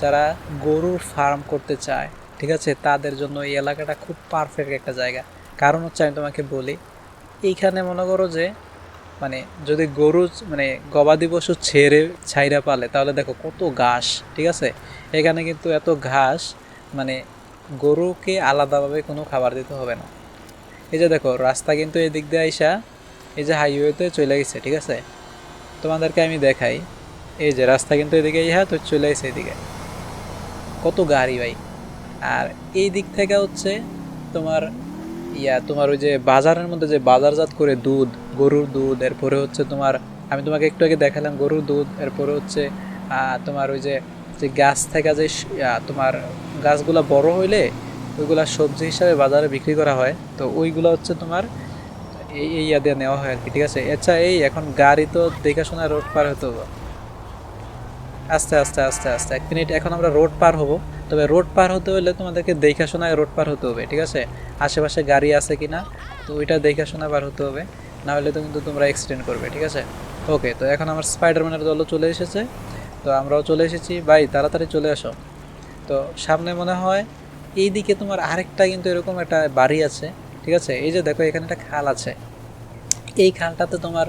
যারা গরুর ফার্ম করতে চায়, ঠিক আছে, তাদের জন্য এই এলাকাটা খুব পারফেক্ট একটা জায়গা। কারণ হচ্ছে আমি তোমাকে বলি, এইখানে মনে করো যে মানে যদি গরু মানে গবাদি পশু ছাইরা পালে তাহলে দেখো কত ঘাস, ঠিক আছে। এখানে কিন্তু এত ঘাস মানে গরুকে আলাদাভাবে কোনো খাবার দিতে হবে না। এই যে দেখো রাস্তা কিন্তু এদিক দিয়ে আইসা এই যে হাইওয়েতে চলে গেছে, ঠিক আছে। তোমাদেরকে আমি দেখাই, এই যে রাস্তা কিন্তু এদিকে ইহা তো চলে গেছে এদিকে, কত গাড়ি ভাই। আর এই দিক থেকে হচ্ছে তোমার তোমার ওই যে বাজারের মধ্যে যে বাজারজাত করে দুধ, গরুর দুধ, এরপরে হচ্ছে তোমার আমি তোমাকে একটু আগে দেখালাম গরুর দুধ, এরপরে হচ্ছে তোমার ওই যে যে গাছ থেকে যে তোমার গাছগুলা বড় হইলে ওইগুলা সবজি হিসাবে বাজারে বিক্রি করা হয়, তো ওইগুলো হচ্ছে তোমার এই ইয়া দিয়ে নেওয়া হয় আর কি, ঠিক আছে। আচ্ছা এই এখন গাড়ি তো দেখাশোনা রোড পার হতে হবে। আস্তে আস্তে আস্তে আস্তে 1 মিনিট, এখন আমরা রোড পার হব। তবে রোড পার হতে হলে তোমাদেরকে দেখাশোনায় রোড পার হতে হবে, ঠিক আছে। আশেপাশে গাড়ি আছে কিনা তো ওইটা দেখাশোনা পার হতে হবে, না হলে তো কিন্তু তোমরা অ্যাক্সিডেন্ট করবে, ঠিক আছে। ওকে, তো এখন আমার স্পাইডারম্যানের দলও চলে এসেছে, তো আমরাও চলে এসেছি ভাই, তাড়াতাড়ি চলে আসো। তো সামনে মনে হয় এই দিকে তোমার আরেকটা কিন্তু এরকম একটা বাড়ি আছে, ঠিক আছে। এই যে দেখো এখানে একটা খাল আছে, এই খালটাতে তোমার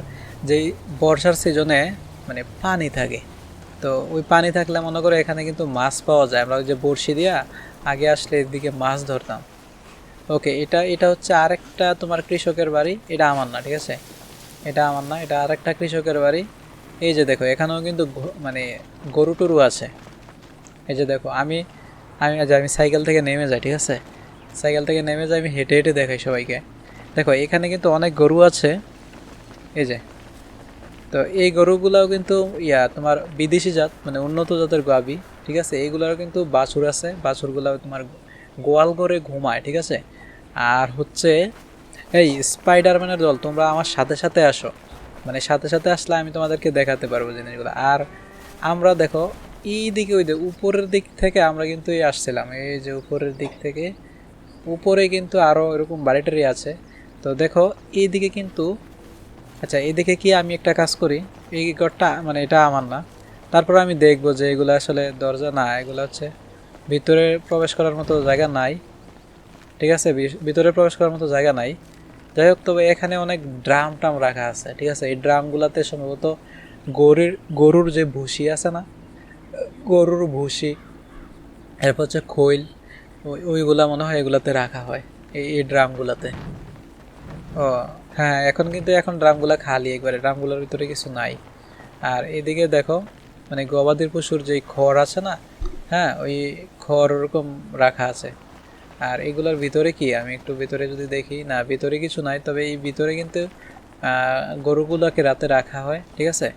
যেই বর্ষার সিজনে মানে পানি থাকে, তো ওই পানি থাকলে মনে করো এখানে কিন্তু মাছ পাওয়া যায়। আমরা ওই যে বড়শি দিয়া আগে আসলে এদিকে মাছ ধরতাম। ওকে, এটা এটা হচ্ছে আরেকটা তোমার কৃষকের বাড়ি, এটা আমার না, ঠিক আছে। এটা আমার না, এটা আরেকটা কৃষকের বাড়ি। এই যে দেখো এখানেও কিন্তু মানে গরু টরু আছে। এই যে দেখো আমি আমি আমি সাইকেল থেকে নেমে যাই, ঠিক আছে। সাইকেল থেকে নেমে যাই, আমি হেঁটে হেঁটে দেখাই সবাইকে। দেখো এখানে কিন্তু অনেক গরু আছে, এই যে। তো এই গরুগুলাও কিন্তু তোমার বিদেশি জাত, মানে উন্নত জাতের গাভী, ঠিক আছে। এইগুলারও কিন্তু বাছুর আছে, বাছুরগুলাও তোমার গোয়াল করে ঘুমায়, ঠিক আছে। আর হচ্ছে এই স্পাইডারম্যানের দল, তোমরা আমার সাথে সাথে আসো, মানে সাথে সাথে আসলে আমি তোমাদেরকে দেখাতে পারবো জিনিসগুলো। আর আমরা দেখো এই দিকে ওই যে উপরের দিক থেকে আমরা কিন্তু এই আসছিলাম, এই যে উপরের দিক থেকে উপরে কিন্তু আরও এরকম বাড়িটারি আছে। তো দেখো এইদিকে কিন্তু, আচ্ছা এদিকে কি আমি একটা কাজ করি, এই ঘরটা মানে এটা আমার না, তারপর আমি দেখবো যে এগুলো আসলে দরজা না, এগুলো হচ্ছে ভিতরে প্রবেশ করার মতো জায়গা নাই, ঠিক আছে। ভিতরে প্রবেশ করার মতো জায়গা নাই। যাই হোক, তবে এখানে অনেক ড্রাম টাম রাখা আছে, ঠিক আছে। এই ড্রামগুলোতে সম্ভবত গরুর যে ভুসি আছে না, গরুর ভুসি, এরপর হচ্ছে খৈল, ওইগুলা মনে হয় এগুলাতে রাখা হয়, এই ড্রামগুলাতে। ও হ্যাঁ, এখন কিন্তু এখন ড্রামগুলা খালি, একবারে ড্রামগুলোর ভিতরে কিছু নাই। আর এদিকে দেখো মানে গবাদির পশুর যেই খড় আছে না, হ্যাঁ ওই খড় ওরকম রাখা আছে। আর এগুলোর ভিতরে কি, আমি একটু ভিতরে যদি দেখি, না ভিতরে কিছু নাই, তবে এই ভিতরে কিন্তু গরুগুলোকে রাতে রাখা হয়, ঠিক আছে।